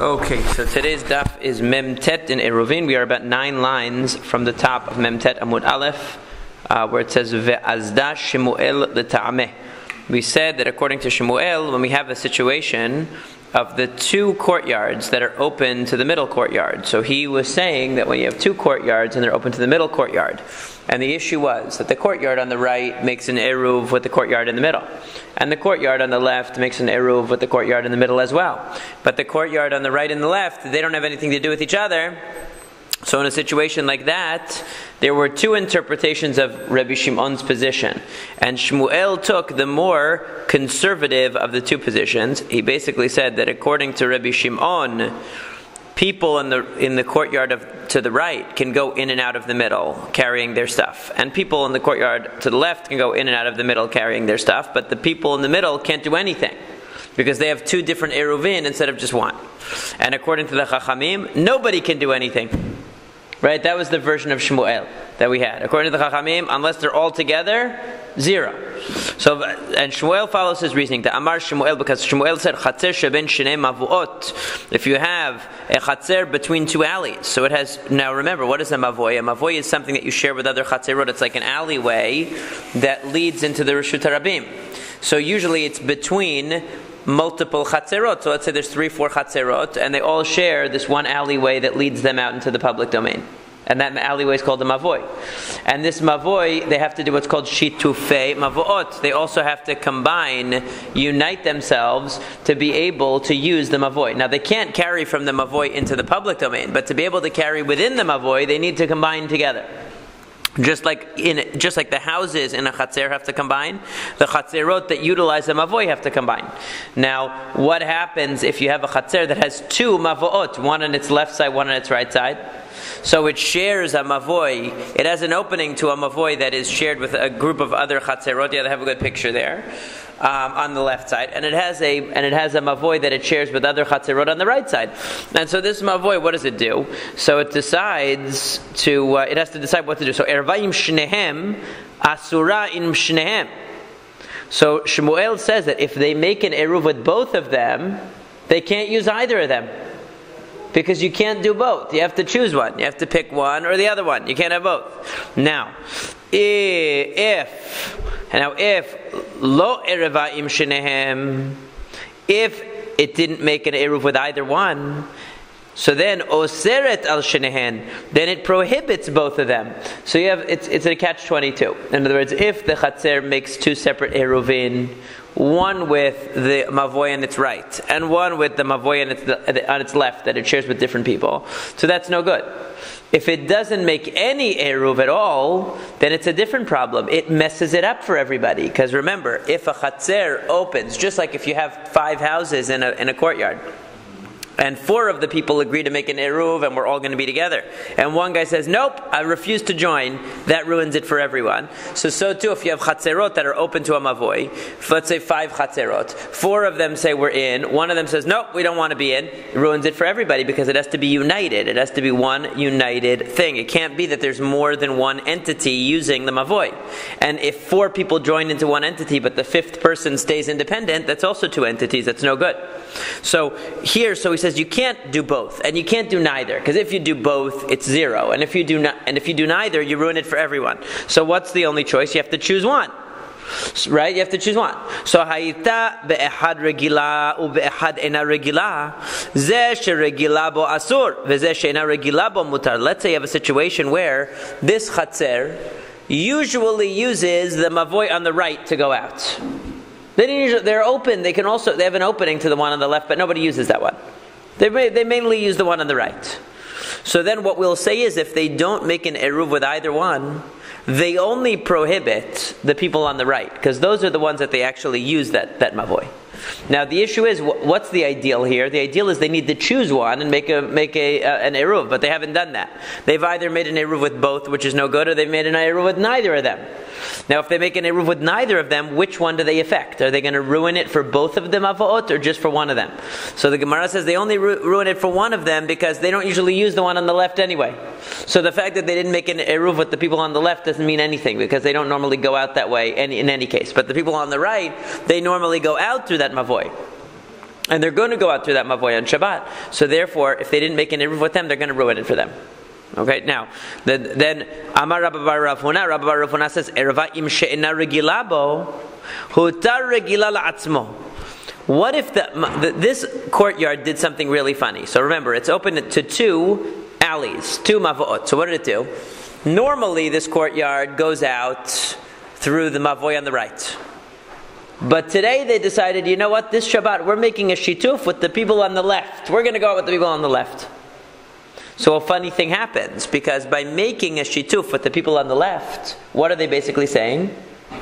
Okay, so today's daf is Memtet in Eruvin. We are about 9 lines from the top of Memtet Amud Aleph, where it says Ve'azda Shemuel l'ta'ameh. We said that according to Shemuel, when we have a situation of the 2 courtyards that are open to the middle courtyard. So he was saying that when you have 2 courtyards and they're open to the middle courtyard, and the issue was that the courtyard on the right makes an eruv with the courtyard in the middle, and the courtyard on the left makes an eruv with the courtyard in the middle as well. But the courtyard on the right and the left, they don't have anything to do with each other. So in a situation like that, there were 2 interpretations of Rabbi Shimon's position. And Shmuel took the more conservative of the 2 positions. He basically said that according to Rabbi Shimon, people in the courtyard to the right can go in and out of the middle carrying their stuff. And people in the courtyard to the left can go in and out of the middle carrying their stuff. But the people in the middle can't do anything, because they have 2 different eruvin instead of just 1. And according to the Chachamim, nobody can do anything. Right? That was the version of Shmuel that we had. According to the Chachamim, unless they're all together, 0. So, and Shmuel follows his reasoning. The Amar Shmuel, because Shmuel said, Chatzer sheben shnei mavuot. If you have a chatzer between 2 alleys. So it has, now remember, what is a mavoy? A mavoy is something that you share with other chatzerot. It's like an alleyway that leads into the Reshut HaRabim. So usually it's between multiple chatzerot. So let's say there's 3-4 chatzerot, and they all share this one alleyway that leads them out into the public domain. And that alleyway is called a mavoy. And this mavoy, they have to do what's called shitufei mavoot. They also have to combine, unite themselves to be able to use the mavoy. Now they can't carry from the mavoy into the public domain, but to be able to carry within the mavoy, they need to combine together. Just like the houses in a chatzer have to combine, the chatzerot that utilize a mavoy have to combine. Now, what happens if you have a chatzer that has 2 mavoot, one on its left side, one on its right side? So it shares a mavoy. It has an opening to a mavoy that is shared with a group of other chatzerot. Yeah, they have a good picture there. On the left side, and it has a mavoy that it shares with other chatzerot on the right side. And so this mavoy, what does it do? So it decides to, it has to decide what to do. So ervaim shnehem, asura in shnehem. So Shmuel says that if they make an eruv with both of them, they can't use either of them, because you can't do both. You have to choose one. You have to pick one or the other one. You can't have both. Now, if lo erevaim shenehem, if it didn't make an eruv with either one, so then oseret al shenehen, then it prohibits both of them. So you have it's a catch-22. In other words, if the chatzer makes 2 separate eruvin, one with the mavoy on its right and one with the mavoy on its left that it shares with different people, so that's no good. If it doesn't make any eruv at all, then it's a different problem. It messes it up for everybody. Because remember, if a chatzer opens, just like if you have 5 houses in a courtyard, and 4 of the people agree to make an eruv, and we're all going to be together, and one guy says, nope, I refuse to join, that ruins it for everyone. So too, if you have chatzerot that are open to a mavoy, let's say 5 chatzerot, 4 of them say we're in, one of them says, nope, we don't want to be in, it ruins it for everybody, because it has to be united. It has to be one united thing. It can't be that there's more than one entity using the mavoy. And if 4 people join into one entity, but the 5th person stays independent, that's also 2 entities. That's no good. So he says you can't do both, and you can't do neither, because if you do both, it's 0, and if you do neither, you ruin it for everyone. So what's the only choice? You have to choose one. Right? You have to choose one. So hayita be'ehad regila u'be'ehad ena regila, zeh sheregila bo asur ve'zeh she'ena regila bo mutar. Let's say you have a situation where this chatzer usually uses the mavoy on the right to go out. They're open. They have an opening to the one on the left, but nobody uses that one. They mainly use the one on the right. So then what we'll say is, if they don't make an eruv with either one, they only prohibit the people on the right, because those are the ones that they actually use that mavoy. Now the issue is, what's the ideal here? The ideal is they need to choose one and make an eruv, but they haven't done that. They've either made an eruv with both, which is no good, or they've made an eruv with neither of them. Now if they make an eruv with neither of them, which one do they affect? Are they going to ruin it for both of them avoot, or just for one of them? So the Gemara says they only ruin it for one of them, because they don't usually use the one on the left anyway. So the fact that they didn't make an eruv with the people on the left doesn't mean anything, because they don't normally go out that way in any case. But the people on the right, they normally go out through that mavoy. And they're going to go out through that mavoy on Shabbat. So therefore, if they didn't make an eruv with them, they're going to ruin it for them. Okay, now, then Amar Rabba Bar Rav Huna says, Erva im she'ena regila bo, hutar regila la'atzmo. What if this courtyard did something really funny? So remember, it's open to two alleys, two mavoot. So what did it do? Normally, this courtyard goes out through the mavoy on the right. But today they decided, you know what, this Shabbat we're making a shituf with the people on the left. We're going to go out with the people on the left. So a funny thing happens, because by making a shituf with the people on the left, what are they basically saying?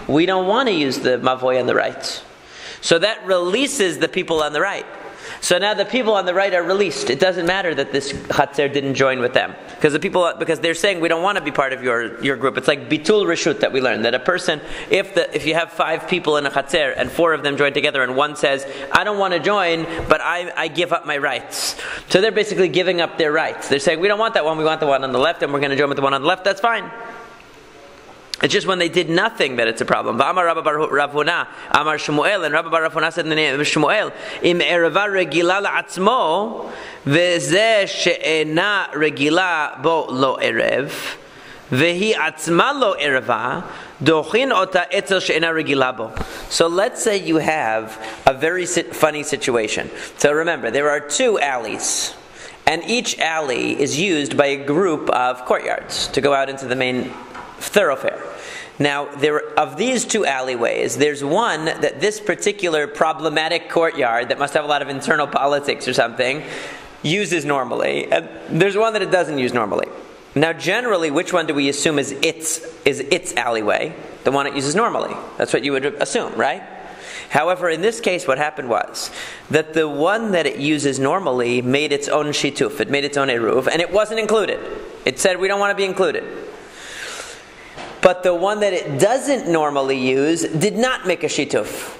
We don't want to use the mavoy on the right. So that releases the people on the right. So now the people on the right are released. It doesn't matter that this chatzer didn't join with them, because they're saying we don't want to be part of your group. It's like bitul reshut that we learned, that a person, if you have 5 people in a chatzer and 4 of them join together and one says, I don't want to join, but I give up my rights. So they're basically giving up their rights. They're saying we don't want that one, we want the one on the left, and we're going to join with the one on the left. That's fine. It's just when they did nothing that it's a problem. V'amar Rabba Bar Rav Huna, Amar Shmuel, and Rabba Bar Rav Huna said in the name of Shmuel, Im erva regila la'atzmo, ve'zeh she'ena regila bo lo erev, ve'hi atzma lo erva, dochin ota etzel she'ena regila bo. So let's say you have a very funny situation. So remember, there are 2 alleys. And each alley is used by a group of courtyards to go out into the main thoroughfare. Now, of these 2 alleyways, there's one that this particular problematic courtyard that must have a lot of internal politics or something uses normally, and there's one that it doesn't use normally. Now, generally, which one do we assume is its alleyway? The one it uses normally. That's what you would assume, right? However, in this case, what happened was that the one that it uses normally made its own shituf. It made its own eruv, and it wasn't included. It said, we don't want to be included. But the one that it doesn't normally use did not make a shituf.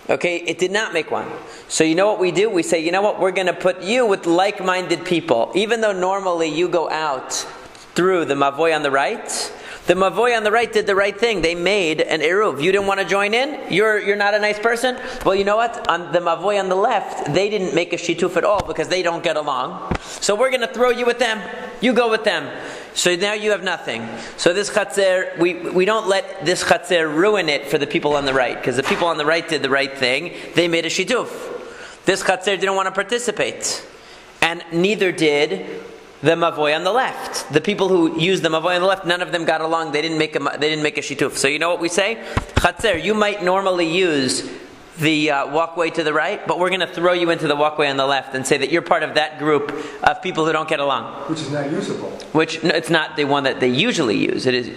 Okay, it did not make one. So you know what we do? We say, you know what, we're going to put you with like-minded people. Even though normally you go out through the mavoy on the right, the mavoy on the right did the right thing. They made an eruv. You didn't want to join in? You're not a nice person? Well, you know what? On the mavoy on the left, they didn't make a shituf at all because they don't get along. So we're going to throw you with them. You go with them. So now you have nothing. So this chatzer, we don't let this chatzer ruin it for the people on the right, because the people on the right did the right thing. They made a shituf. This chatzer didn't want to participate, and neither did the mavoy on the left. The people who used the mavoy on the left, none of them got along. They didn't make a shituf. So you know what we say? Chatzer, you might normally use the walkway to the right, but we're going to throw you into the walkway on the left and say that you're part of that group of people who don't get along. Which is not usable. Which, no, it's not the one that they usually use. It is.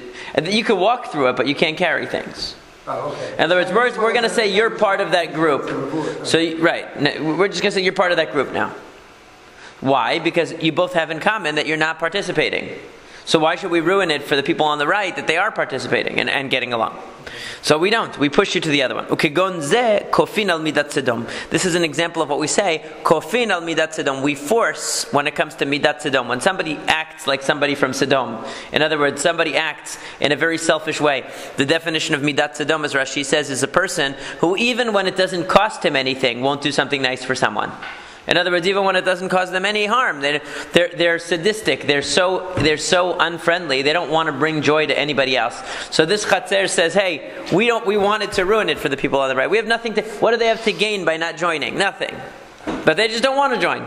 You could walk through it, but you can't carry things. Oh, okay. In other words, we're going to say you're part of that group. So, right. We're just going to say you're part of that group now. Why? Because you both have in common that you're not participating. So why should we ruin it for the people on the right that they are participating and getting along? So we don't. We push you to the other one. This is an example of what we say. Kofin al midat sedom. We force when it comes to midat sedom. When somebody acts like somebody from Sodom. In other words, somebody acts in a very selfish way. The definition of midat sedom, as Rashi says, is a person who even when it doesn't cost him anything, won't do something nice for someone. In other words, even when it doesn't cause them any harm, they're sadistic. They're so unfriendly. They don't want to bring joy to anybody else. So this chatzer says, "Hey, we wanted to ruin it for the people on the right. We have nothing to. What do they have to gain by not joining? Nothing. But they just don't want to join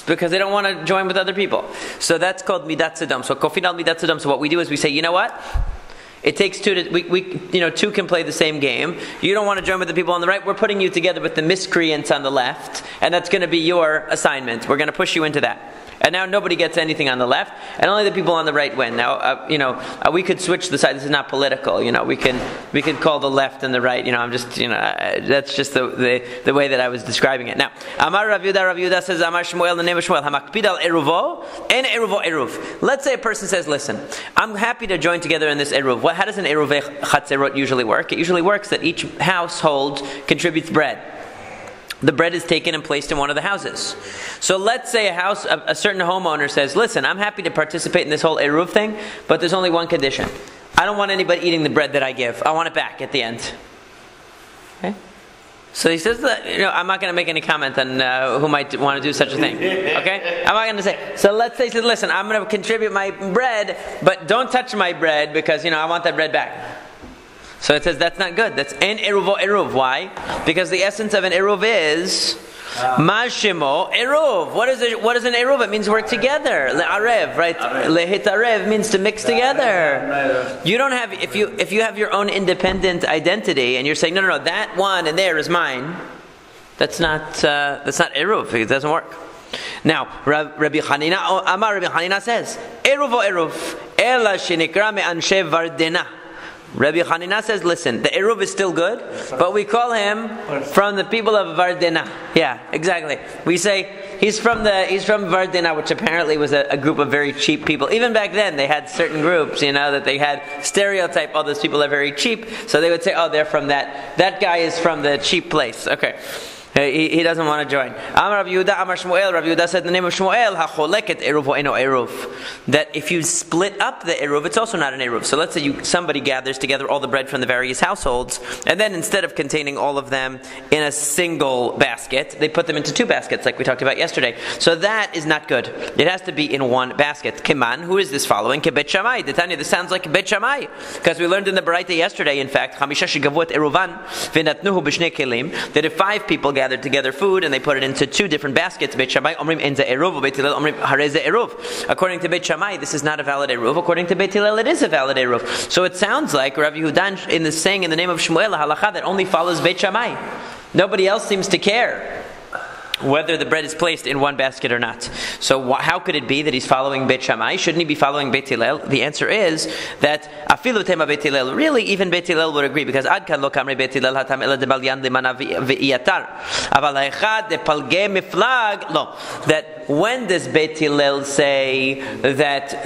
because they don't want to join with other people. So that's called midat sedom. So kofin al midat sedom. So what we do is we say, you know what? It takes 2 to, 2 can play the same game. You don't want to join with the people on the right. We're putting you together with the miscreants on the left, and that's going to be your assignment. We're going to push you into that. And now nobody gets anything on the left, and only the people on the right win. Now, we could switch the side. This is not political. We can call the left and the right. That's just the way that I was describing it. Now, Amar Rav Yehuda says, Amar Shmuel, the name of Shmuel, Hamakpid al eruvo, en eruvo eruv. Let's say a person says, listen, I'm happy to join together in this eruv. How does an eruv chatzerot usually work? It usually works that each household contributes bread. The bread is taken and placed in one of the houses. So let's say a certain homeowner says, listen, I'm happy to participate in this whole eruv thing, but there's only one condition. I don't want anybody eating the bread that I give. I want it back at the end. Okay? So he says that, I'm not going to make any comment on who might want to do such a thing. Okay? I'm not going to say. So let's say, listen, I'm going to contribute my bread, but don't touch my bread because, I want that bread back. So it says that's not good. That's en eruvo eruv. Why? Because the essence of an eruv is mashimo eruv. What is an eruv? It means work together. Le'arev, right? Lehitarev means to mix together. You don't have if you have your own independent identity and you're saying no, that one and there is mine. That's not eruv. It doesn't work. Now, Rabbi Hanina says eruvo eruv ela shenikra me'anshe vardena. Rabbi Hanina says, listen, the Eruv is still good, but we call him from the people of Vardena. Yeah, exactly. We say he's from Vardena, which apparently was a group of very cheap people. Even back then, they had certain groups, that they had stereotype, those people are very cheap. So they would say, they're from that. That guy is from the cheap place. Okay. He doesn't want to join. Amar Rav Yehuda, Amar Shmuel. Rav Yehuda said the name of Shmuel, HaCholeket Eruv Ho'eno Eruv. That if you split up the Eruv, it's also not an Eruv. So let's say somebody gathers together all the bread from the various households, and then instead of containing all of them in a single basket, they put them into two baskets, like we talked about yesterday. So that is not good. It has to be in one basket. Keman, who is this following? Kebet Shammai. Tanya, this sounds like Bet Shammai. Because we learned in the Baraita yesterday, in fact, Chamisha Shegavu et Eruvan, V'natnuhu b'shnei kelim, that if 5 people gathered together food and they put it into 2 different baskets, Beit Shammai omrim en ze eruv, Beit Hillel omrim harei ze eruv. According to Beit Shammai, this is not a valid eruv. According to Beit Hillel, it is a valid eruv. So it sounds like Rav Yehuda in the saying in the name of Shmuel, a halacha that only follows Beit Shammai. Nobody else seems to care whether the bread is placed in one basket or not. So how could it be that he's following Beit Shammai? Shouldn't he be following Beit Hillel? The answer is that afilu tema Beit Hillel. Really, even Beit Hillel would agree, because ad kan lo kamre Beit Hillel hatam ela de balyan de mana v'iyatar aval ha'echad de palge miflag lo. That when does Beit Hillel say that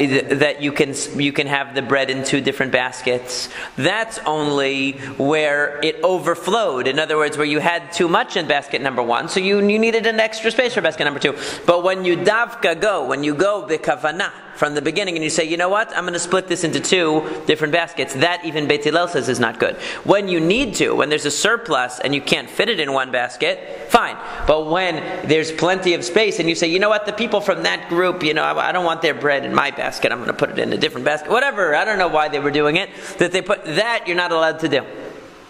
you can have the bread in 2 different baskets? That's only where it overflowed. In other words, where you had too much in basket number 1, so you needed an extra space for basket number 2. But when you when you go b'kavanah from the beginning and you say, you know what, I'm going to split this into 2 different baskets, that even Beit Hillel says is not good. When you need to, when there's a surplus and you can't fit it in one basket, fine. But when there's plenty of space and you say, you know what, the people from that group, I don't want their bread in my basket, I'm going to put it in a different basket, whatever, I don't know why they were doing it, that they put that, you're not allowed to do.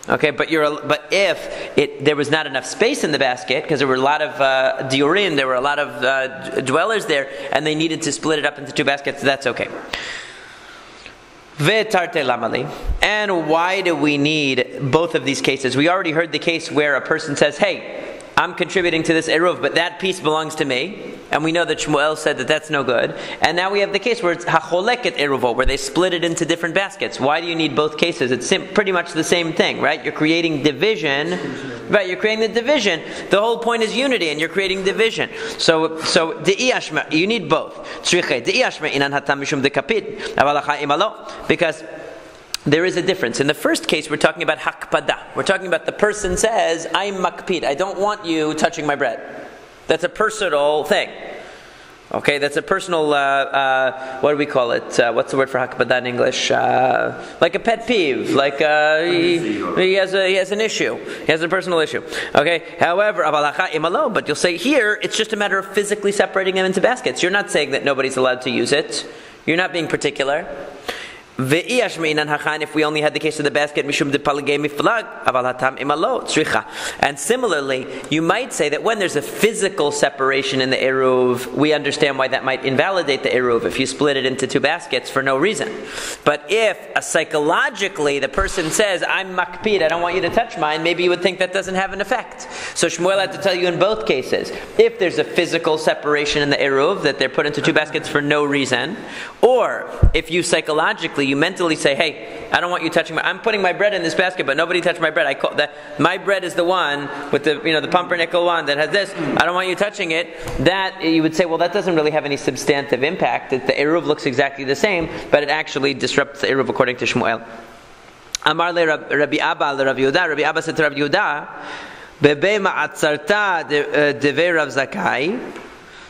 Okay, but if there was not enough space in the basket, because there were a lot of diurim, there were a lot of dwellers there, and they needed to split it up into 2 baskets, that's okay. Ve'tarte lamali. And why do we need both of these cases? We already heard the case where a person says, hey, I'm contributing to this eruv, but that piece belongs to me. And we know that Shmuel said that that's no good. And now we have the case where it's hacholeket eruvo, where they split it into different baskets. Why do you need both cases? It's pretty much the same thing, right? You're creating division. Right, you're creating the division. The whole point is unity, and you're creating division. So de'iyashma, you need both. De'iyashma inan hatam mishum dekapid, avalacha imalo, because there is a difference. In the first case, we're talking about hakpada. We're talking about the person says, I'm makpid. I don't want you touching my bread. That's a personal thing. Okay, that's a personal, what do we call it? What's the word for hakpada in English? Like a pet peeve. Like he has an issue. He has a personal issue. Okay, however, but you'll say here, it's just a matter of physically separating them into baskets. You're not saying that nobody's allowed to use it. You're not being particular. If we only had the case of the basket, and similarly, you might say that when there's a physical separation in the eruv, we understand why that might invalidate the eruv if you split it into 2 baskets for no reason. But if psychologically the person says, I'm makpid, I don't want you to touch mine, maybe you would think that doesn't have an effect. So Shmuel had to tell you in both cases, if there's a physical separation in the eruv, that they're put into 2 baskets for no reason, or if you psychologically, you mentally say, hey, I don't want you touching I'm putting my bread in this basket, but nobody touched my bread. My bread is the one with the pumpernickel one that has this. I don't want you touching it. That, you would say, well, that doesn't really have any substantive impact. The eruv looks exactly the same, but it actually disrupts the eruv according to Shmuel. Amar le Rabbi Abba le Rabbi Yehuda. Rabbi Abba said to Rabbi Yehuda, Bebe ma'atzarta deve Rav Zakai.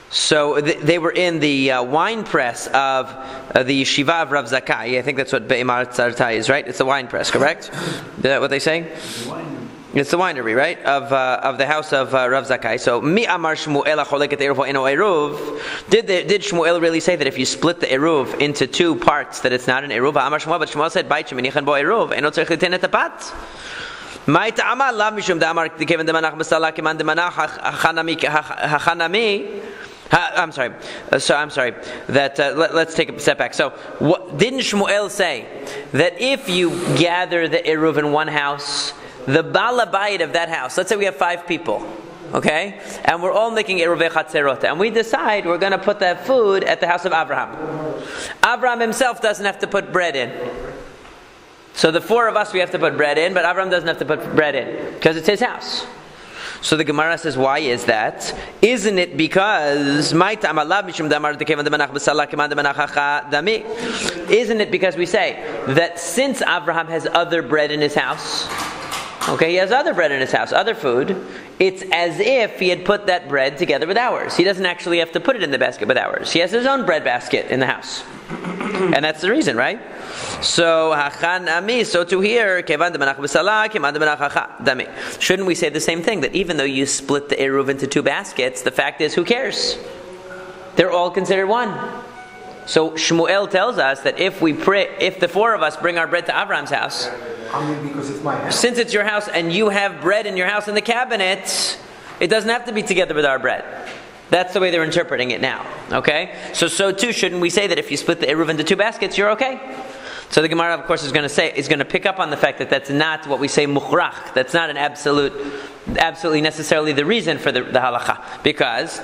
So they were in the wine press of the yeshiva of Rav Zakai. I think that's what Be'emar Tzartai is, right? It's the wine press, correct? Is that what they say? It's the winery, right? Of the house of Rav Zakai. So, Mi Amar Shmuel Acholeket Eruv Eno Eruv. Did Shmuel really say that if you split the Eruv into two parts, that it's not an Eruv? Amar Shmuel, but Shmuel said, Bait Sheminichan Bo Eruv, Eno Tzarich Liten Et HaPat. Mai Ta'ama Lav Mishum Da'amar Kevan Demanach B'Salah Keman Demanach Hachanami. I'm sorry. Let's take a step back. So, didn't Shmuel say that if you gather the Eruv in one house, the balabayit of that house, let's say we have 5 people, okay? And we're all making Eruvei Chatzerot, and we decide we're going to put that food at the house of Abraham. Abraham himself doesn't have to put bread in. So the 4 of us, we have to put bread in, but Abraham doesn't have to put bread in, because it's his house. So the Gemara says, why is that? Isn't it because isn't it because we say that since Abraham has other bread in his house, okay, he has other bread in his house, other food, it's as if he had put that bread together with ours. He doesn't actually have to put it in the basket with ours. He has his own bread basket in the house. And that's the reason, right? So, so to here, shouldn't we say the same thing? That even though you split the Eruv into 2 baskets, the fact is, who cares? They're all considered one. So Shmuel tells us that if the 4 of us bring our bread to Abraham's house, because it's my house. Since it's your house and you have bread in your house in the cabinet, it doesn't have to be together with our bread. That's the way they're interpreting it now. Okay? So too, shouldn't we say that if you split the Eruv into 2 baskets, you're okay? So the Gemara, of course, is going to pick up on the fact that that's not what we say mukhrach. That's not an absolutely necessarily the reason for the halacha. Because,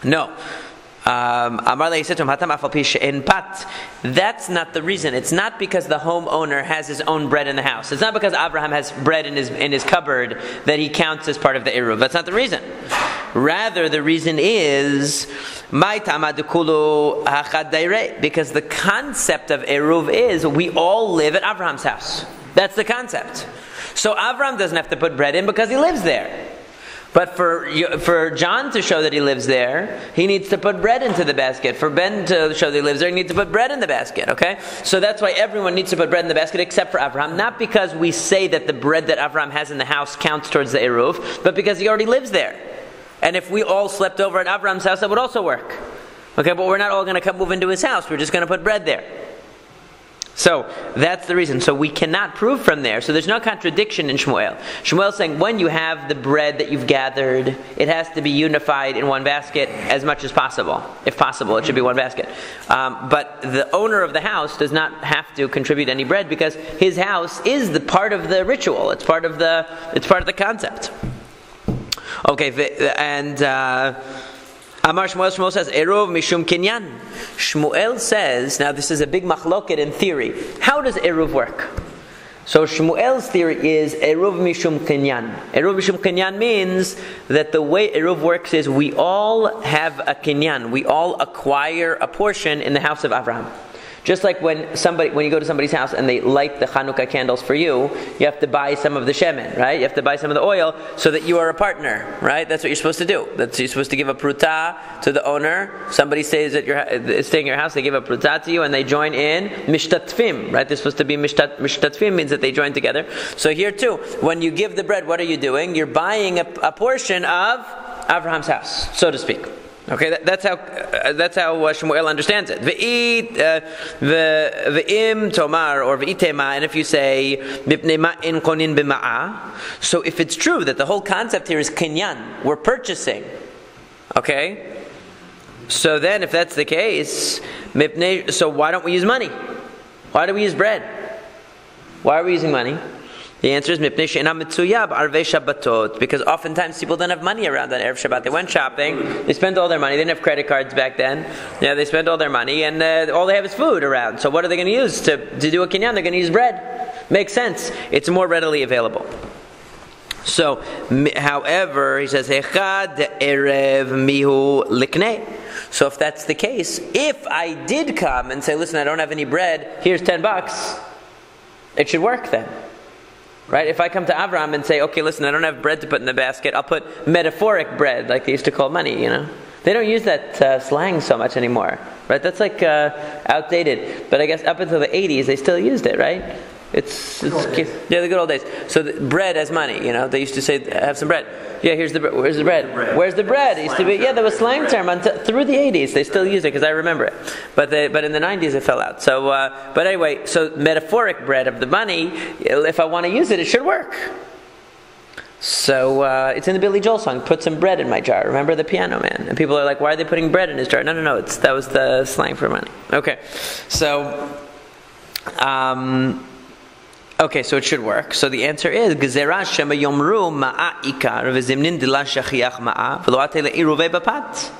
no. That's not the reason. It's not because the homeowner has his own bread in the house. It's not because Abraham has bread in his cupboard that he counts as part of the Eruv. That's not the reason. Rather, the reason is because the concept of Eruv is we all live at Abraham's house. That's the concept. So Abraham doesn't have to put bread in because he lives there. But for John to show that he lives there, he needs to put bread into the basket. For Ben to show that he lives there, he needs to put bread in the basket, okay? So that's why everyone needs to put bread in the basket except for Abraham. Not because we say that the bread that Abraham has in the house counts towards the Eruv, but because he already lives there. And if we all slept over at Abraham's house, that would also work. Okay, but we're not all going to move into his house. We're just going to put bread there. So, that's the reason. So we cannot prove from there. So there's no contradiction in Shmuel. Shmuel's saying when you have the bread that you've gathered, it has to be unified in one basket as much as possible. If possible, it should be one basket. But the owner of the house does not have to contribute any bread because his house is the part of the ritual. It's part of the concept. Okay, and Amar Shmuel says, Eruv Mishum Kinyan. Shmuel says, now this is a big machloket in theory. How does Eruv work? So Shmuel's theory is Eruv Mishum Kinyan. Eruv Mishum Kinyan means that the way Eruv works is we all have a Kinyan. We all acquire a portion in the house of Abraham. Just like when you go to somebody's house and they light the Chanukah candles for you, you have to buy some of the shemen, right? You have to buy some of the oil so that you are a partner, right? That's what you're supposed to do. You're supposed to give a pruta to the owner. Somebody stays staying in your house, they give a pruta to you and they join in mishtatfim, right? They're supposed to be mishtatfim means that they join together. So here too, when you give the bread, what are you doing? You're buying a portion of Abraham's house, so to speak. Okay, that's how Shmuel understands it. Ve'im tomar or ve'itema, and if you say mipnei ma'in konin b'ma'a, so if it's true that the whole concept here is kinyan, we're purchasing. Okay, so then if that's the case, so why don't we use money? Why do we use bread? Why are we using money? The answer is because oftentimes people don't have money around on Erev Shabbat. They went shopping, they spent all their money. They didn't have credit cards back then. Yeah, they spent all their money, and all they have is food around. So what are they going to use to do a kinyan? They're going to use bread. Makes sense. It's more readily available. So, however, he says, "Echad erev mihu liknei." So if that's the case, if I did come and say, "Listen, I don't have any bread. Here's $10," it should work then. Right? If I come to Avraham and say, okay, listen, I don't have bread to put in the basket, I'll put metaphoric bread, like they used to call money, They don't use that slang so much anymore. Right? That's like outdated. But I guess up until the 80s, they still used it, right? the good old days. So bread as money, they used to say, have some bread. Yeah, here's the bread. Where's the bread? Where's the bread? It used to be, that was slang term through the 80s. They still use it because I remember it. But in the 90s it fell out. So, but anyway, so metaphoric bread of the money, if I want to use it, it should work. So it's in the Billy Joel song, put some bread in my jar. Remember the Piano Man? And people are like, why are they putting bread in his jar? No, that was the slang for money. Okay, so so it should work. So the answer is Gezerah shema yomru ma'a ikar v'zimnin dila shachiach ma'a v'lo ate le'iruvei bapat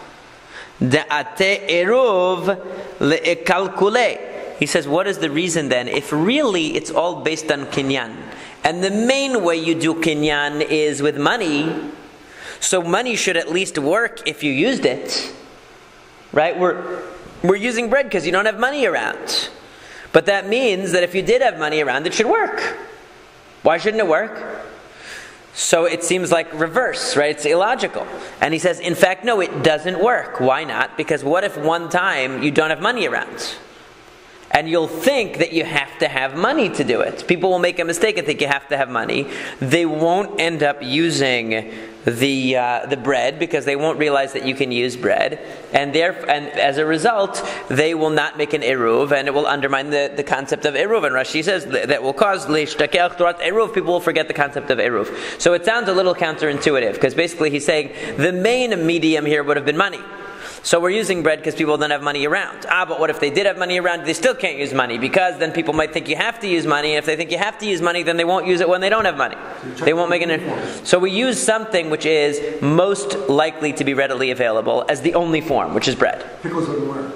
da'ate eruv le'ekalkule. He says, what is the reason then? If really it's all based on kinyan, and the main way you do kinyan is with money, so money should at least work if you used it, right? We're using bread because you don't have money around. But that means that if you did have money around, it should work. Why shouldn't it work? So it seems like reverse, right? It's illogical. And he says, in fact, no, it doesn't work. Why not? Because what if one time you don't have money around? And you'll think that you have to have money to do it. People will make a mistake and think you have to have money. They won't end up using the bread because they won't realize that you can use bread, and as a result, they will not make an eruv, and it will undermine the concept of eruv. And Rashi says that will cause leishtakeach torat eruv. People will forget the concept of eruv. So it sounds a little counterintuitive because basically he's saying the main medium here would have been money. So we're using bread because people don't have money around. But what if they did have money around? They still can't use money because then people might think you have to use money. And if they think you have to use money, then they won't use it when they don't have money. They won't make it. So we use something which is most likely to be readily available as the only form, which is bread. Pickles wouldn't work.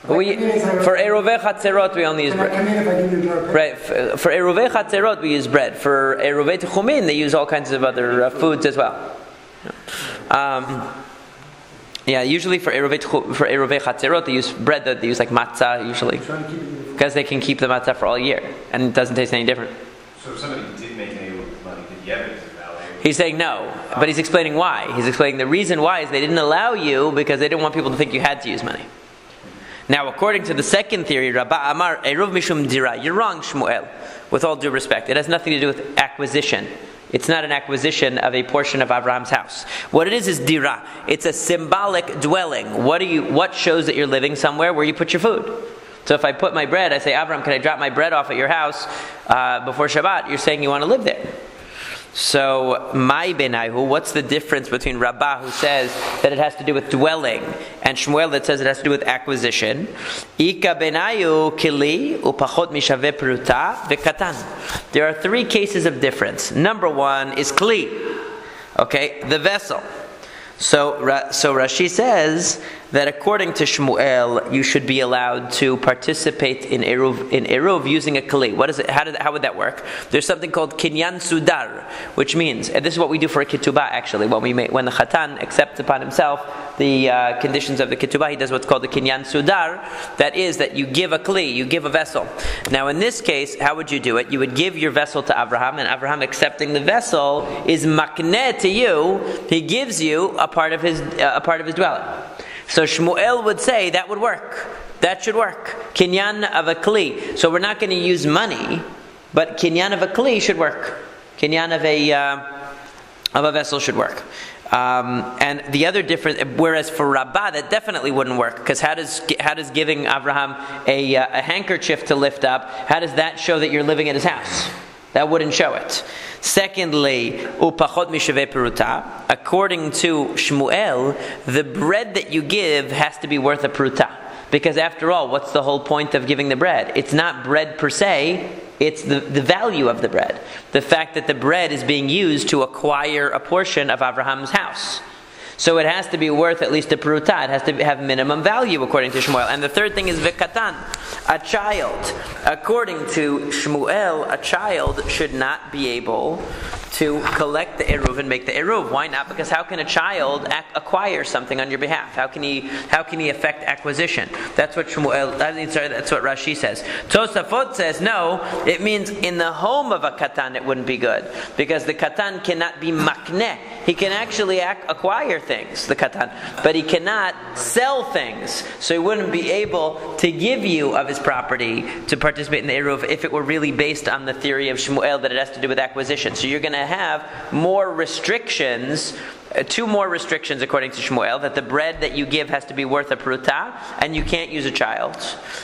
For Eruvei Chatzerot, we only use bread. Right. For Eruvei Chatzerot, we use bread. For Eruvei Techumin, they use all kinds of other foods as well. Usually for Eruvei Chatzerot, they use bread. That they use like matzah usually, because they can keep the matzah for all year, and it doesn't taste any different. So if somebody did make an eruv with money, did the evidence value? He's saying no, but he's explaining why. He's explaining the reason why is they didn't allow you because they didn't want people to think you had to use money. Now, according to the second theory, Rabba Amar Eruv Mishum Dira. You're wrong, Shmuel. With all due respect, it has nothing to do with acquisition. It's not an acquisition of a portion of Abraham's house. What it is dira. It's a symbolic dwelling. What shows that you're living somewhere where you put your food? So if I put my bread, I say, Abraham, can I drop my bread off at your house before Shabbat? You're saying you want to live there. So, my benaihu, what's the difference between Rabbah, who says that it has to do with dwelling, and Shmuel that says it has to do with acquisition? Ika benaihu kili upachot mishaveh peruta vekatan. There are three cases of difference. Number one is kli, the vessel. So Rashi says that according to Shmuel, you should be allowed to participate in eruv using a kli. What is it? How would that work? There's something called kinyan sudar, which means, and this is what we do for a ketubah actually. When the chatan accepts upon himself the conditions of the ketubah, he does what's called the kinyan sudar. That is that you give a kli, you give a vessel. Now in this case, how would you do it? You would give your vessel to Abraham, and Abraham accepting the vessel is makneh to you. He gives you a part of his dwelling. So Shmuel would say that would work. That should work. Kinyan of a kli. So we're not going to use money, but kinyan of a kli should work. Kinyan of a vessel should work. And the other difference, whereas for Rabbah that definitely wouldn't work, because how does giving Abraham a handkerchief to lift up, how does that show that you're living at his house? That wouldn't show it. Secondly, upachot mishaveh peruta. According to Shmuel, the bread that you give has to be worth a peruta. Because after all, what's the whole point of giving the bread? It's not bread per se, it's the value of the bread. The fact that the bread is being used to acquire a portion of Abraham's house. So it has to be worth at least a peruta. It has to have minimum value according to Shmuel. And the third thing is vekatan, a child. According to Shmuel, a child should not be able to collect the eruv and make the eruv. Why not? Because how can a child acquire something on your behalf? How can he affect acquisition? That's what that's what Rashi says. Tosafot says no. It means in the home of a katan it wouldn't be good because the katan cannot be makneh. he can actually acquire things, the katan, but he cannot sell things. So he wouldn't be able to give you of his property to participate in the Eruv if it were really based on the theory of Shmuel that it has to do with acquisition. So you're going to have more restrictions, two more restrictions according to Shmuel, that the bread that you give has to be worth a pruta, and you can't use a child.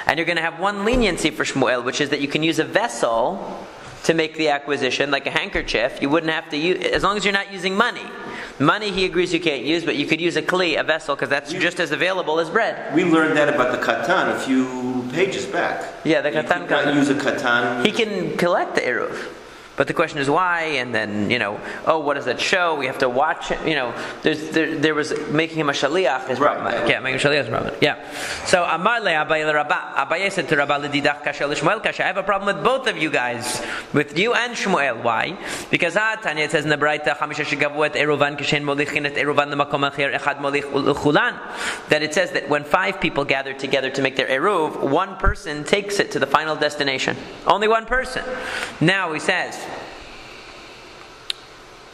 And you're going to have one leniency for Shmuel, which is that you can use a vessel to make the acquisition, like a handkerchief. You wouldn't have to use, as long as you're not using money. Money, he agrees you can't use, but you could use a kli, a vessel, because that's just as available as bread. We learned that about the katan a few pages back. Yeah, the katan. You cannot use a katan. He can collect the eruv. But the question is why, and then, what does that show? We have to watch it. There was making him a shaliach is problematic. Yeah, making a shaliach is problematic. Yeah. So Amar le Abaye le Rabba. Abaye said to Rabba l'didach kasha l'Shmuel kasha. I have a problem with both of you guys, with you and Shmuel. Why? Because Tanya, it says in the Braita chamisha shegavu et eruvan kishen molichin et eruvan l'makom acher echad molich l'chulan, that it says that when 5 people gather together to make their eruv, one person takes it to the final destination. Only one person. Now he says,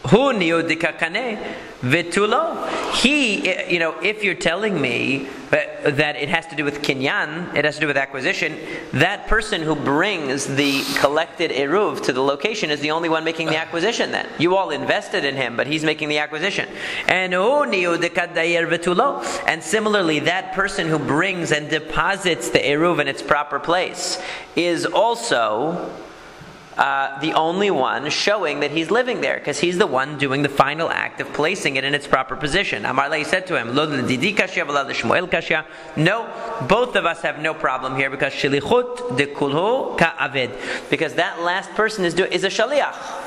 Hu niudikakane vitulo. He, if you're telling me that it has to do with kinyan, it has to do with acquisition, that person who brings the collected eruv to the location is the only one making the acquisition then. You all invested in him, but he's making the acquisition. And hu niudikadayer vitulo. And similarly, that person who brings and deposits the eruv in its proper place is also the only one showing that he's living there, because he's the one doing the final act of placing it in its proper position. Amarle said to him, no, both of us have no problem here, because shilichut de kulhu ka'aved, because that last person is a shaliach.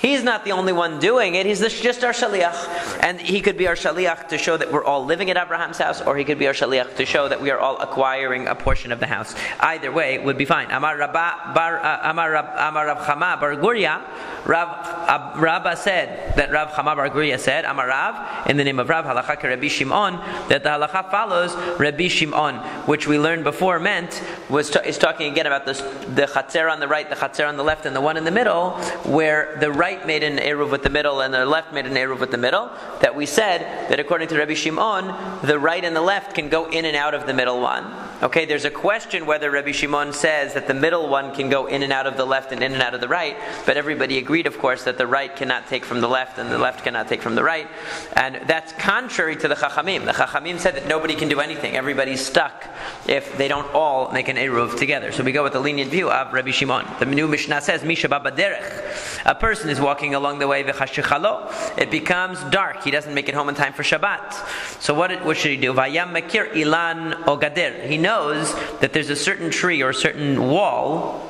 He's not the only one doing it. He's just our shaliach. And he could be our shaliach to show that we're all living at Abraham's house, or he could be our shaliach to show that we are all acquiring a portion of the house. Either way would be fine. Amar Rav Chama bar Guria, Rabba said, that Rav Chama bar Guria said, Amar Rav, in the name of Rav, halacha ke Rabbi Shimon, that the halacha follows Rabbi Shimon, which we learned before is talking again about the chatzer on the right, the chatzer on the left, and the one in the middle, where the right made an eruv with the middle and the left made an eruv with the middle, that we said that according to Rabbi Shimon, the right and the left can go in and out of the middle one. Okay, there's a question whether Rabbi Shimon says that the middle one can go in and out of the left and in and out of the right, but everybody agreed, of course, that the right cannot take from the left and the left cannot take from the right, and that's contrary to the Chachamim. The Chachamim said that nobody can do anything. Everybody's stuck if they don't all make an eruv together. So we go with the lenient view of Rabbi Shimon. The new Mishnah says, Misha Baba Derech. A person is walking along the way, it becomes dark. He doesn't make it home in time for Shabbat. So what should he do? Vayam makir ilan o gader. He knows that there's a certain tree or a certain wall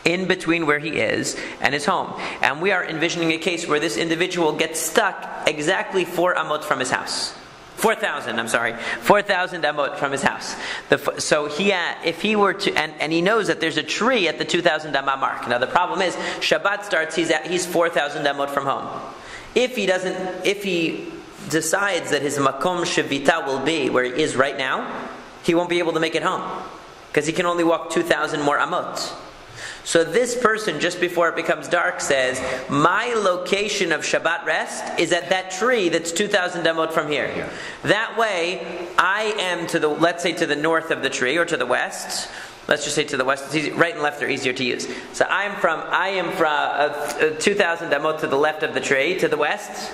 in between where he is and his home. And we are envisioning a case where this individual gets stuck exactly 4 amot from his house. 4,000 amot from his house. So if he were to, and he knows that there's a tree at the 2,000 amot mark. Now the problem is, Shabbat starts, he's 4,000 amot from home. If he decides that his makom shevita will be where he is right now, he won't be able to make it home, because he can only walk 2,000 more amot. So this person, just before it becomes dark, says, my location of Shabbat rest is at that tree that's 2,000 amot from here. That way, I am let's say to the north of the tree, or to the west. Let's just say to the west. It's easy, right and left are easier to use. So I am from 2,000 amot to the left of the tree, to the west.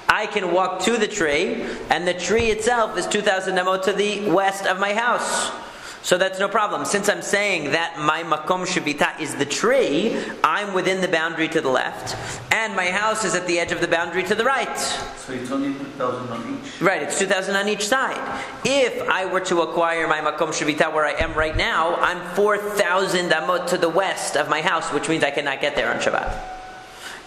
I can walk to the tree, and the tree itself is 2,000 amot to the west of my house. So that's no problem. Since I'm saying that my makom shevita is the tree, I'm within the boundary to the left, and my house is at the edge of the boundary to the right. So it's only 2,000 on each? Right, it's 2,000 on each side. If I were to acquire my makom shevita where I am right now, I'm 4,000 amot to the west of my house, which means I cannot get there on Shabbat.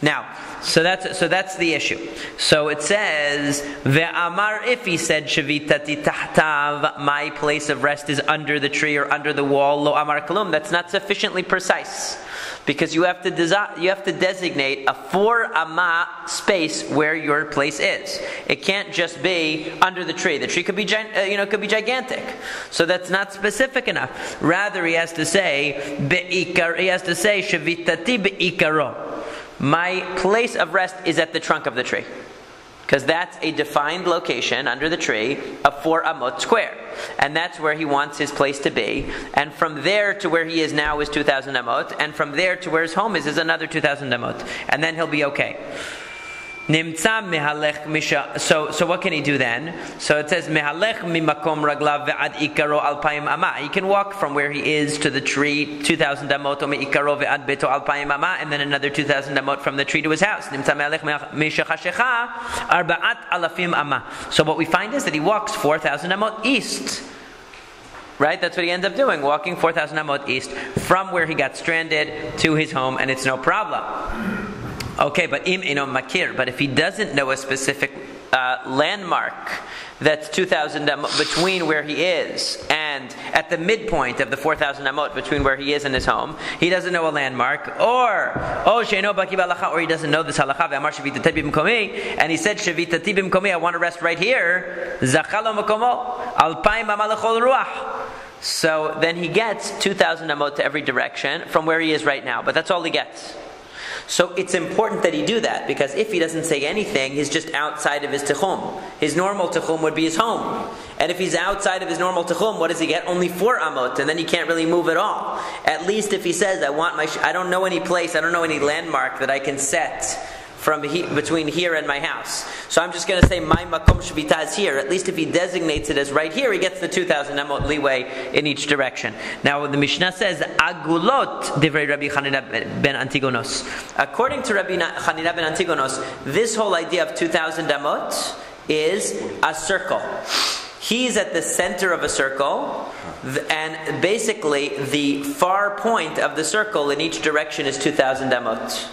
Now, so that's the issue. So it says, Ve'amar, if he said, Shavitati tahtav, my place of rest is under the tree or under the wall, lo amar kalum, that's not sufficiently precise. Because you have to designate a 4 amma space where your place is. It can't just be under the tree. The tree could be gigantic. So that's not specific enough. Rather, he has to say Shavitati be'ikaro. My place of rest is at the trunk of the tree. because that's a defined location under the tree of 4 amot square. And that's where he wants his place to be. And from there to where he is now is 2,000 amot. And from there to where his home is another 2,000 amot. And then he'll be okay. So what can he do then? So it says mehalech mimakom raglav ve'ad ikaro alpayim ama. He can walk from where he is to the tree 2,000 amot ikaro ve'ad beto alpayim ama, and then another 2,000 amot from the tree to his house. Nimtza mehalech mishachashecha arba'at alafim ama. So what we find is that he walks 4,000 amot east. Right? That's what he ends up doing, walking 4,000 amot east from where he got stranded to his home, and it's no problem. Okay, but im ino makir. But if he doesn't know a specific landmark that's 2,000 amot between where he is and at the midpoint of the 4,000 amot between where he is and his home, he doesn't know a landmark, or he doesn't know this halacha, and he said shavitati bimkomi, I want to rest right here. Zachalo makomo alpayim amalachol ruach. So then he gets 2,000 amot to every direction from where he is right now, but that's all he gets. So it's important that he do that, because if he doesn't say anything, he's just outside of his tichum. His normal tichum would be his home. And if he's outside of his normal tichum, what does he get? Only 4 amot, and then he can't really move at all. At least if he says, I don't know any place, I don't know any landmark that I can set from between here and my house. So I'm just going to say my makom shvita is here. At least if he designates it as right here, he gets the 2,000 amot leeway in each direction. Now the Mishnah says agulot divrei Rabbi Chanina ben Antigonos. According to Rabbi Chanina ben Antigonos, this whole idea of 2,000 amot is a circle. He's at the center of a circle, and basically the far point of the circle in each direction is 2,000 amot.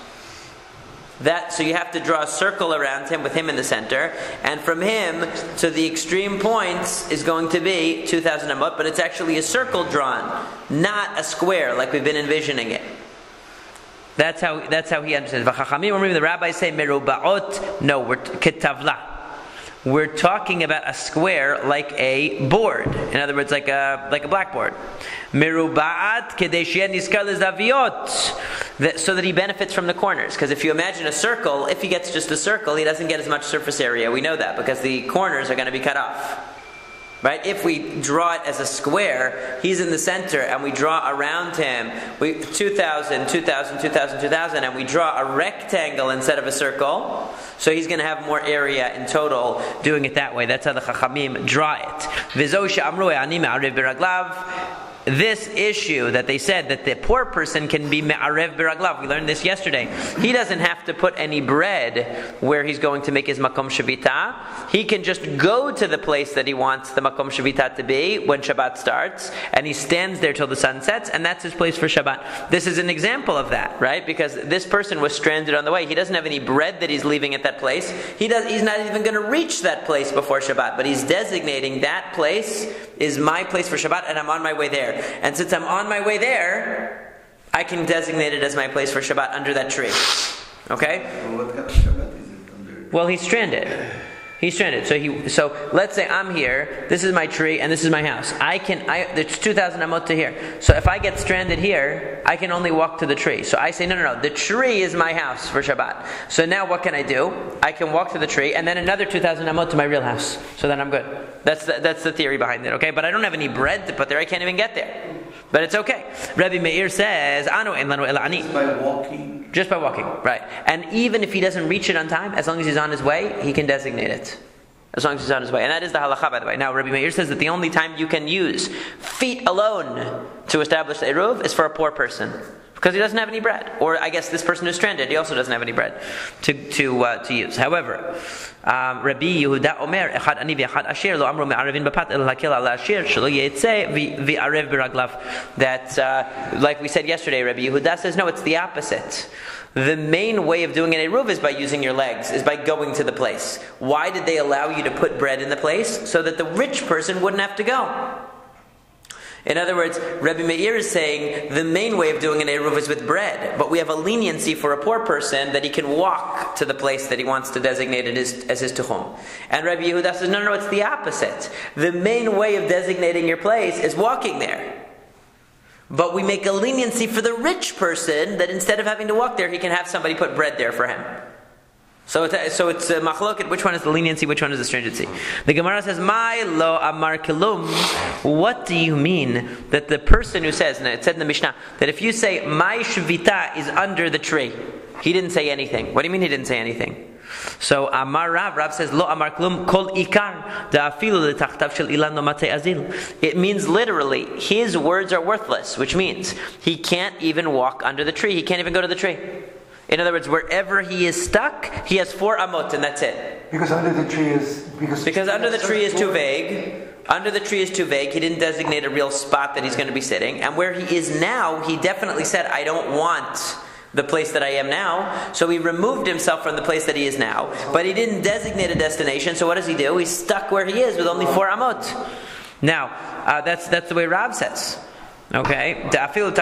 So you have to draw a circle around him with him in the center, and from him to the extreme points is going to be 2,000 amot, but it's actually a circle drawn, not a square like we've been envisioning it. That's how he understands. The rabbis say merubaot. No, we're ketavla. We're talking about a square like a board. In other words, like a blackboard. Merubaat kedeshiet niskal zaviot, so that he benefits from the corners. Because if you imagine a circle, if he gets just a circle, he doesn't get as much surface area. We know that because the corners are going to be cut off. Right? If we draw it as a square, he's in the center, and we draw around him 2,000, 2,000, 2,000, 2,000, and we draw a rectangle instead of a circle. So he's going to have more area in total doing it that way. That's how the Chachamim draw it. This issue that they said that the poor person can be me'arev biraglav, we learned this yesterday. He doesn't have to put any bread where he's going to make his makom shavita. He can just go to the place that he wants the makom shavita to be when Shabbat starts, and he stands there till the sun sets, and that's his place for Shabbat. This is an example of that, right? Because this person was stranded on the way. He doesn't have any bread that he's leaving at that place. He's not even going to reach that place before Shabbat, but he's designating that place is my place for Shabbat, and I'm on my way there. And since I'm on my way there, I can designate it as my place for Shabbat under that tree. Okay? Well, what kind of Shabbat is it under? Well, he's stranded. He's stranded. So let's say I'm here, this is my tree, and this is my house. There's 2,000 amot to here. So if I get stranded here, I can only walk to the tree. So I say, no, the tree is my house for Shabbat. So now what can I do? I can walk to the tree, and then another 2,000 amot to my real house. So then I'm good. That's the theory behind it, okay? But I don't have any bread to put there. I can't even get there. But it's okay. Rabbi Meir says, just by walking, right? And even if he doesn't reach it on time, as long as he's on his way, he can designate it. As long as he's on his way. And that is the halacha, by the way. Now, Rabbi Meir says that the only time you can use feet alone to establish the eruv is for a poor person, because he doesn't have any bread. Or I guess this person who's stranded, he also doesn't have any bread to use. However, Rabbi Yehuda Omer, Echad Ani v'Echad Asher, Lo Amru Me'arevin B'Pat El Hakil Ala Asher, Shelo Yetzeh V'Arev B'Raglav. That, like we said yesterday, Rabbi Yehuda says, no, it's the opposite. The main way of doing an eruv is by using your legs, is by going to the place. Why did they allow you to put bread in the place? So that the rich person wouldn't have to go. In other words, Rabbi Meir is saying the main way of doing an eruv is with bread, but we have a leniency for a poor person that he can walk to the place that he wants to designate it as his tuchum. And Rabbi Yehuda says, no, it's the opposite. The main way of designating your place is walking there. But we make a leniency for the rich person that instead of having to walk there, he can have somebody put bread there for him. So it's machloket. Which one is the leniency? Which one is the stringency? The Gemara says, "My lo amar kilum." What do you mean that the person who says, and it said in the Mishnah, that if you say my shvita is under the tree, he didn't say anything. What do you mean he didn't say anything? So Amar Rav says, "Lo amar klum kol ikar da'afilu letachtav shel ilan no matei azil." It means literally, his words are worthless, which means he can't even walk under the tree. He can't even go to the tree. In other words, wherever he is stuck, he has 4 amot, and that's it. Because under the tree is under the tree is too vague. Under the tree is too vague. He didn't designate a real spot that he's going to be sitting. And where he is now, he definitely said, "I don't want the place that I am now." So he removed himself from the place that he is now. But he didn't designate a destination. So what does he do? He's stuck where he is with only 4 amot. Now, that's the way Rav says. Okay, Ushmuel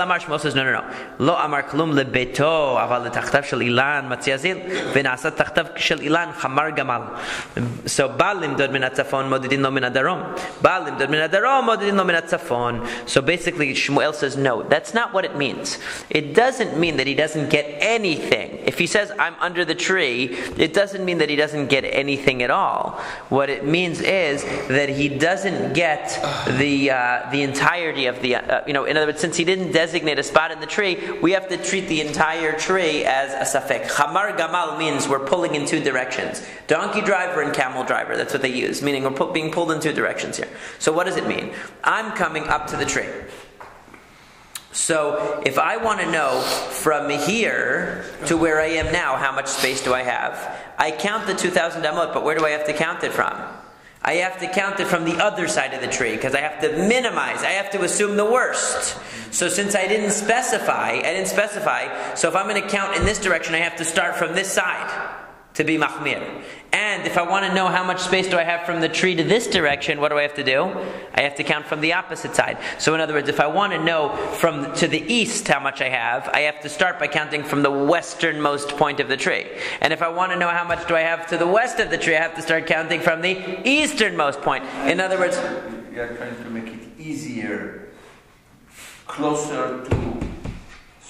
Amar Shmuel says no. Lo Amar Klum lebeto, aval letachtav shel ilan matziazil, v'nasat tachtav shel ilan chamar gamal. So Baal limdod min hatzafon modidin lo min hadarom. Baal limdod min hadarom modidin lo min hatzafon. So basically, Shmuel says no. That's not what it means. It doesn't mean that he doesn't get anything. If he says I'm under the tree, it doesn't mean that he doesn't get anything at all. What it means is that he doesn't get the entirety of the, in other words, since he didn't designate a spot in the tree, we have to treat the entire tree as a safek. Chamar gamal means we're pulling in 2 directions. Donkey driver and camel driver, that's what they use, meaning we're being pulled in 2 directions here. So what does it mean? I'm coming up to the tree. So if I want to know from here to where I am now, how much space do I have? I count the 2,000 amot, but where do I have to count it from? I have to count it from the other side of the tree because I have to minimize. I have to assume the worst. So since I didn't specify, so if I'm going to count in this direction, I have to start from this side to be machmir. And if I want to know how much space do I have from the tree to this direction, what do I have to do? I have to count from the opposite side. So in other words, if I want to know from to the east how much I have to start by counting from the westernmost point of the tree. And if I want to know how much do I have to the west of the tree, I have to start counting from the easternmost point. In other words, you are trying to make it easier, closer to.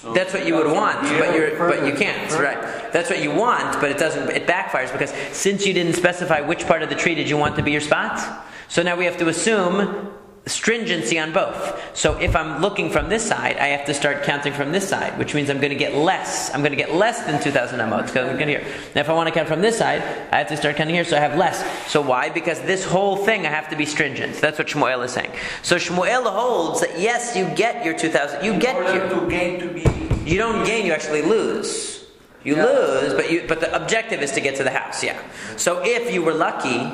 So that's what you would want, but you can't, right? That's what you want, but it doesn't. It backfires because since you didn't specify which part of the tree did you want to be your spot, so now we have to assume stringency on both. So if I'm looking from this side, I have to start counting from this side, which means I'm going to get less. I'm going to get less than 2,000 amot because I'm going to here. Now if I want to count from this side, I have to start counting here, so I have less. So why? Because this whole thing I have to be stringent. That's what Shmuel is saying. So Shmuel holds that yes, you get your 2,000. You get your. To gain to be. You don't gain. You actually lose. You lose, but the objective is to get to the house. Yeah. So if you were lucky.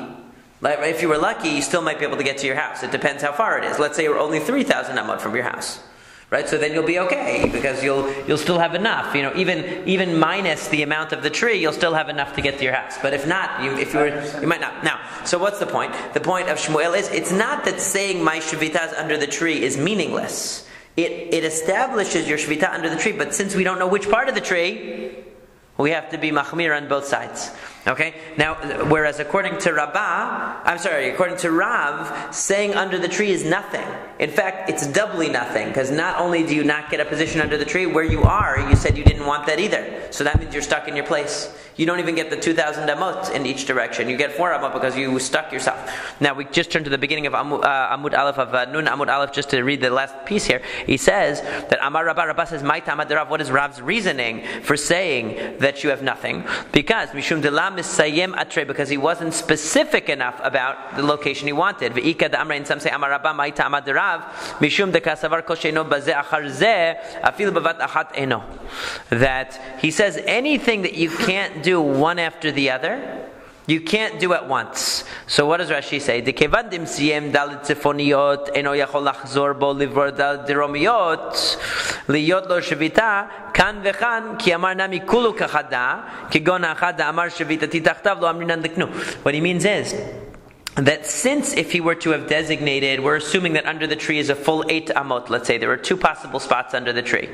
If you were lucky, you still might be able to get to your house. It depends how far it is. Let's say you're only 3,000 amot from your house, right? So then you'll be okay because you'll still have enough. Even minus the amount of the tree, you'll still have enough to get to your house. But if not, you might not. Now, so what's the point? The point of Shmuel is it's not that saying my shvita is under the tree is meaningless. It establishes your shvita under the tree, but since we don't know which part of the tree, we have to be machmir on both sides. Okay? Now, whereas according to Rav, saying under the tree is nothing. In fact, it's doubly nothing, because not only do you not get a position under the tree, where you are, you said you didn't want that either. So that means you're stuck in your place. You don't even get the 2,000 amot in each direction. You get 4 amot because you stuck yourself. Now, we just turned to the beginning of Amud Aleph, of Nun Amud Aleph, just to read the last piece here. He says that Amar Rabba says, what is Rav's reasoning for saying that you have nothing? Because Mishum Delam Misayem Atre, because he wasn't specific enough about the location he wanted. Ve'ika da Amra, and some say Amar Rabba Maita Amad Rav Mishum de Kasavar Kosheno Baze Achar Ze Afil Bavat Achat Eno. That he says anything that you can't do one after the other, you can't do at once. So what does Rashi say? Dekevan dimsiyem dalit tzefoniot eno yachol lachzor bo livor dal deromiot liyot lo shvita kan vechan ki amar nami kulu kachada kigon achada amar shvitati tachtav lo amrinan deknu. What he means is that since if he were to have designated, we're assuming that under the tree is a full 8 amot, let's say there were 2 possible spots under the tree.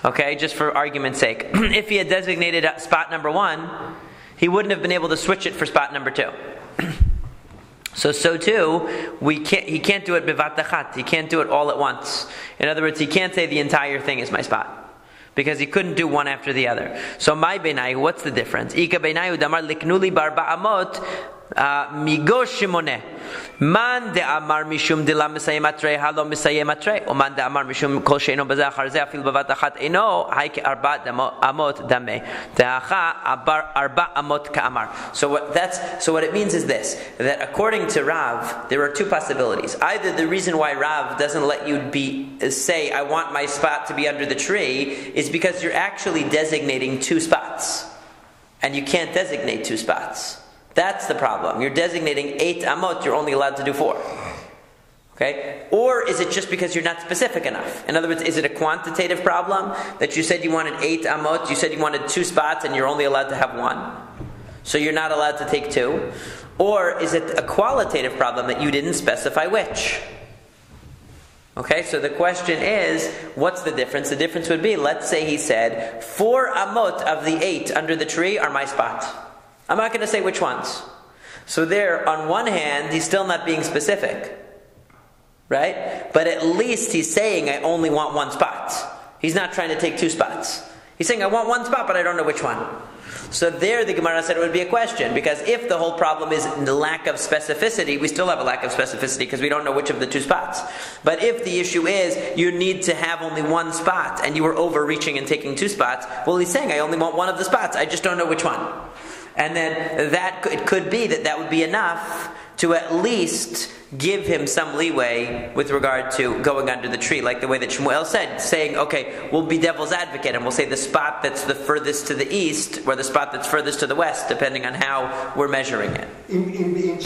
Okay, just for argument's sake. If he had designated spot number 1, he wouldn't have been able to switch it for spot number 2. So too, he can't do it bivat achat. He can't do it all at once. In other words, he can't say the entire thing is my spot. because he couldn't do one after the other. So my beinayu, what's the difference? Ika beinayu damar liknuli barba amot migo shimoneh. Man de amar mishum de la misayem atre halo misayem atre. Oman de amar mishum kol sheino bazeh acharze afil bavat achat eno haike arba amot dame. Teacha arba amot ka'amar. So what it means is this: that according to Rav, there are two possibilities. Either the reason why Rav doesn't let you say I want my spot to be under the tree is because you're actually designating two spots, and you can't designate two spots. That's the problem. You're designating 8 amot, you're only allowed to do 4. Okay? Or is it just because you're not specific enough? In other words, is it a quantitative problem that you said you wanted 8 amot, you said you wanted 2 spots, and you're only allowed to have 1? So you're not allowed to take 2? Or is it a qualitative problem that you didn't specify which? Okay, so the question is, what's the difference? The difference would be, let's say he said, 4 amot of the 8 under the tree are my spot. I'm not going to say which ones. So there, on one hand, he's still not being specific. Right? But at least he's saying, I only want 1 spot. He's not trying to take 2 spots. He's saying, I want 1 spot, but I don't know which one. So there, the Gemara said it would be a question. Because if the whole problem is the lack of specificity, we still have a lack of specificity because we don't know which of the 2 spots. But if the issue is, you need to have only 1 spot, and you were overreaching and taking 2 spots, well, he's saying, I only want 1 of the spots. I just don't know which one. And then it could be that would be enough to at least give him some leeway with regard to going under the tree, like the way that Shmuel said, saying, okay, we'll be devil's advocate, and we'll say the spot that's the furthest to the east, or the spot that's furthest to the west, depending on how we're measuring it. In Shmuel's